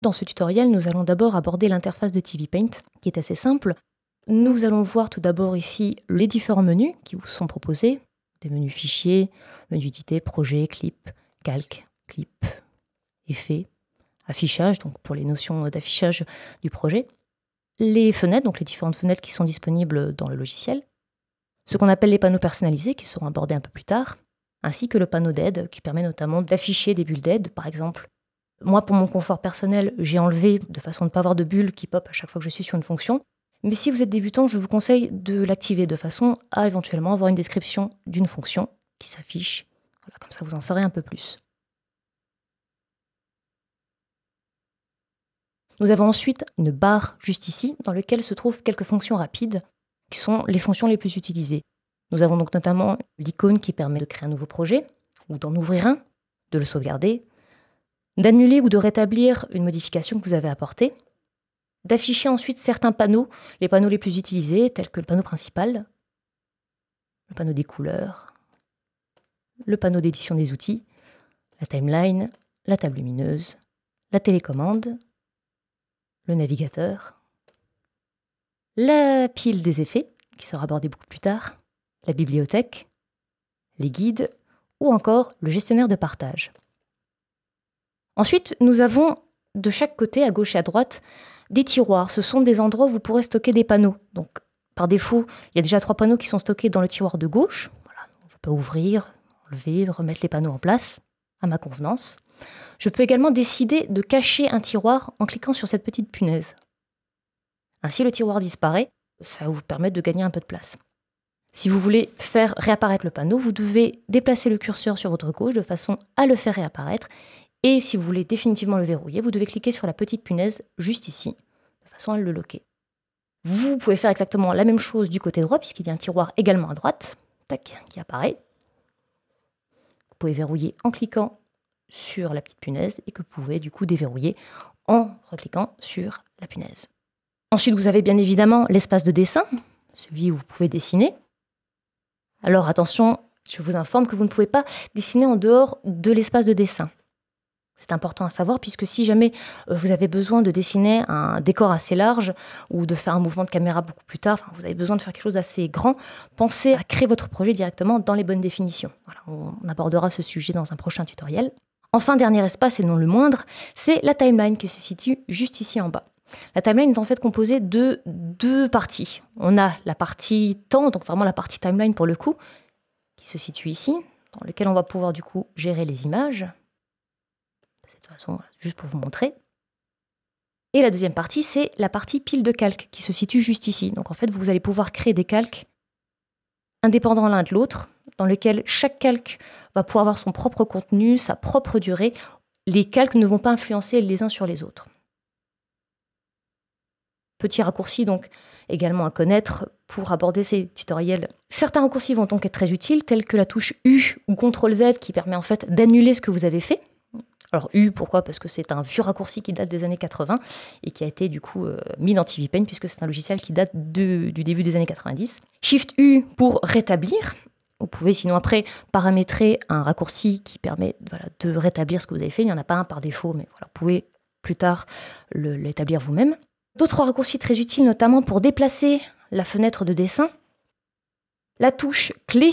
Dans ce tutoriel, nous allons d'abord aborder l'interface de TV Paint, qui est assez simple. Nous allons voir tout d'abord ici les différents menus qui vous sont proposés. Des menus fichiers, menu d'idées, projet, clip, calque, clip, effet, affichage, donc pour les notions d'affichage du projet. Les fenêtres, donc les différentes fenêtres qui sont disponibles dans le logiciel. Ce qu'on appelle les panneaux personnalisés, qui seront abordés un peu plus tard. Ainsi que le panneau d'aide, qui permet notamment d'afficher des bulles d'aide, par exemple. Moi, pour mon confort personnel, j'ai enlevé de façon à ne pas avoir de bulles qui pop à chaque fois que je suis sur une fonction. Mais si vous êtes débutant, je vous conseille de l'activer de façon à éventuellement avoir une description d'une fonction qui s'affiche. Voilà, comme ça, vous en saurez un peu plus. Nous avons ensuite une barre juste ici, dans laquelle se trouvent quelques fonctions rapides, qui sont les fonctions les plus utilisées. Nous avons donc notamment l'icône qui permet de créer un nouveau projet, ou d'en ouvrir un, de le sauvegarder, d'annuler ou de rétablir une modification que vous avez apportée, d'afficher ensuite certains panneaux, les panneaux les plus utilisés, tels que le panneau principal, le panneau des couleurs, le panneau d'édition des outils, la timeline, la table lumineuse, la télécommande, le navigateur, la pile des effets, qui sera abordée beaucoup plus tard, la bibliothèque, les guides ou encore le gestionnaire de partage. Ensuite, nous avons de chaque côté, à gauche et à droite, des tiroirs. Ce sont des endroits où vous pourrez stocker des panneaux. Donc, par défaut, il y a déjà 3 panneaux qui sont stockés dans le tiroir de gauche. Voilà, je peux ouvrir, enlever, remettre les panneaux en place, à ma convenance. Je peux également décider de cacher un tiroir en cliquant sur cette petite punaise. Ainsi, le tiroir disparaît. Ça va vous permettre de gagner un peu de place. Si vous voulez faire réapparaître le panneau, vous devez déplacer le curseur sur votre gauche de façon à le faire réapparaître. Et si vous voulez définitivement le verrouiller, vous devez cliquer sur la petite punaise juste ici, de façon à le locker. Vous pouvez faire exactement la même chose du côté droit, puisqu'il y a un tiroir également à droite, tac, qui apparaît. Vous pouvez verrouiller en cliquant sur la petite punaise et que vous pouvez du coup déverrouiller en recliquant sur la punaise. Ensuite, vous avez bien évidemment l'espace de dessin, celui où vous pouvez dessiner. Alors attention, je vous informe que vous ne pouvez pas dessiner en dehors de l'espace de dessin. C'est important à savoir puisque si jamais vous avez besoin de dessiner un décor assez large ou de faire un mouvement de caméra beaucoup plus tard, vous avez besoin de faire quelque chose d'assez grand, pensez à créer votre projet directement dans les bonnes définitions. Voilà, on abordera ce sujet dans un prochain tutoriel. Enfin, dernier espace et non le moindre, c'est la timeline qui se situe juste ici en bas. La timeline est en fait composée de 2 parties. On a la partie temps, donc vraiment la partie timeline pour le coup, qui se situe ici, dans laquelle on va pouvoir du coup gérer les images. De cette façon, juste pour vous montrer. Et la deuxième partie, c'est la partie pile de calques qui se situe juste ici. Donc en fait, vous allez pouvoir créer des calques indépendants l'un de l'autre, dans lesquels chaque calque va pouvoir avoir son propre contenu, sa propre durée. Les calques ne vont pas influencer les uns sur les autres. Petit raccourci donc également à connaître pour aborder ces tutoriels. Certains raccourcis vont donc être très utiles, tels que la touche U ou CTRL-Z qui permet en fait d'annuler ce que vous avez fait. Alors U, pourquoi? Parce que c'est un vieux raccourci qui date des années 80 et qui a été du coup mis dans TV Paint puisque c'est un logiciel qui date du début des années 90. Shift U pour rétablir. Vous pouvez sinon après paramétrer un raccourci qui permet de rétablir ce que vous avez fait. Il n'y en a pas un par défaut, mais voilà, vous pouvez plus tard l'établir vous-même. D'autres raccourcis très utiles, notamment pour déplacer la fenêtre de dessin. La touche clé,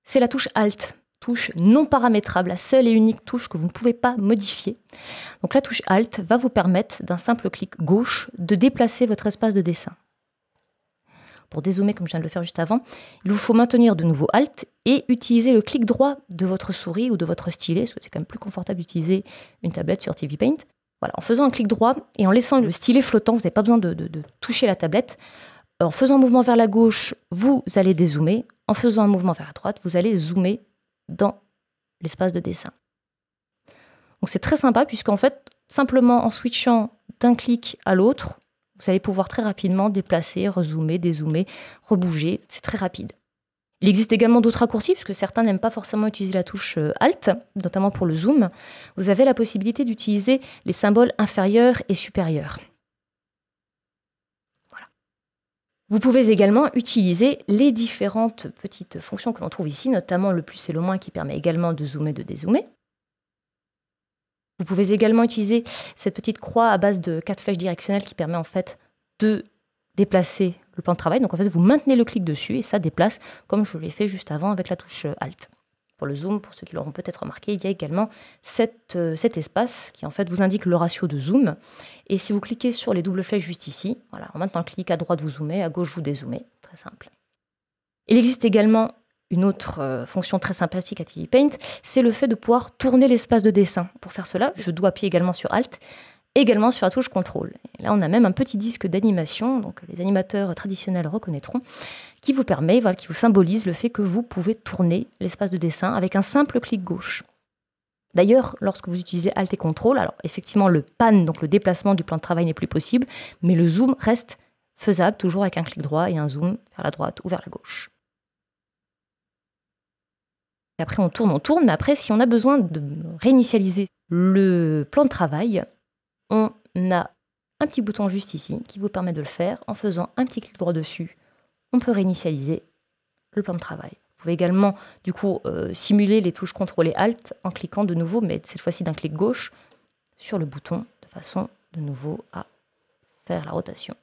c'est la touche Alt. Touche non paramétrable, la seule et unique touche que vous ne pouvez pas modifier. Donc la touche Alt va vous permettre d'un simple clic gauche de déplacer votre espace de dessin. Pour dézoomer comme je viens de le faire juste avant, il vous faut maintenir de nouveau Alt et utiliser le clic droit de votre souris ou de votre stylet, parce que c'est quand même plus confortable d'utiliser une tablette sur TV Paint. Voilà, en faisant un clic droit et en laissant le stylet flottant, vous n'avez pas besoin de toucher la tablette. En faisant un mouvement vers la gauche, vous allez dézoomer. En faisant un mouvement vers la droite, vous allez zoomer dans l'espace de dessin. Donc c'est très sympa puisqu'en fait, simplement en switchant d'un clic à l'autre, vous allez pouvoir très rapidement déplacer, rezoomer, dézoomer, rebouger. C'est très rapide. Il existe également d'autres raccourcis puisque certains n'aiment pas forcément utiliser la touche Alt, notamment pour le zoom. Vous avez la possibilité d'utiliser les symboles inférieurs et supérieurs. Voilà. Vous pouvez également utiliser les différentes petites fonctions que l'on trouve ici, notamment le plus et le moins qui permet également de zoomer, de dézoomer. Vous pouvez également utiliser cette petite croix à base de 4 flèches directionnelles qui permet en fait de déplacer le plan de travail. Donc en fait, vous maintenez le clic dessus et ça déplace, comme je l'ai fait juste avant avec la touche Alt. Pour le zoom, pour ceux qui l'auront peut-être remarqué, il y a également cet espace qui en fait vous indique le ratio de zoom. Et si vous cliquez sur les doubles flèches juste ici, voilà, en maintenant le clic à droite vous zoomez, à gauche vous dézoomez, très simple. Il existe également une autre fonction très sympathique à TV Paint, c'est le fait de pouvoir tourner l'espace de dessin. Pour faire cela, je dois appuyer également sur Alt, également sur la touche CTRL. Et là, on a même un petit disque d'animation, donc les animateurs traditionnels reconnaîtront, qui vous permet, voilà, qui vous symbolise le fait que vous pouvez tourner l'espace de dessin avec un simple clic gauche. D'ailleurs, lorsque vous utilisez Alt et CTRL, alors effectivement le pan, donc le déplacement du plan de travail n'est plus possible, mais le zoom reste faisable, toujours avec un clic droit et un zoom vers la droite ou vers la gauche. Et après on tourne, mais après si on a besoin de réinitialiser le plan de travail, on a un petit bouton juste ici qui vous permet de le faire. En faisant un petit clic droit dessus, on peut réinitialiser le plan de travail. Vous pouvez également du coup simuler les touches CTRL et Alt en cliquant de nouveau, mais cette fois-ci d'un clic gauche, sur le bouton, de façon de nouveau à faire la rotation.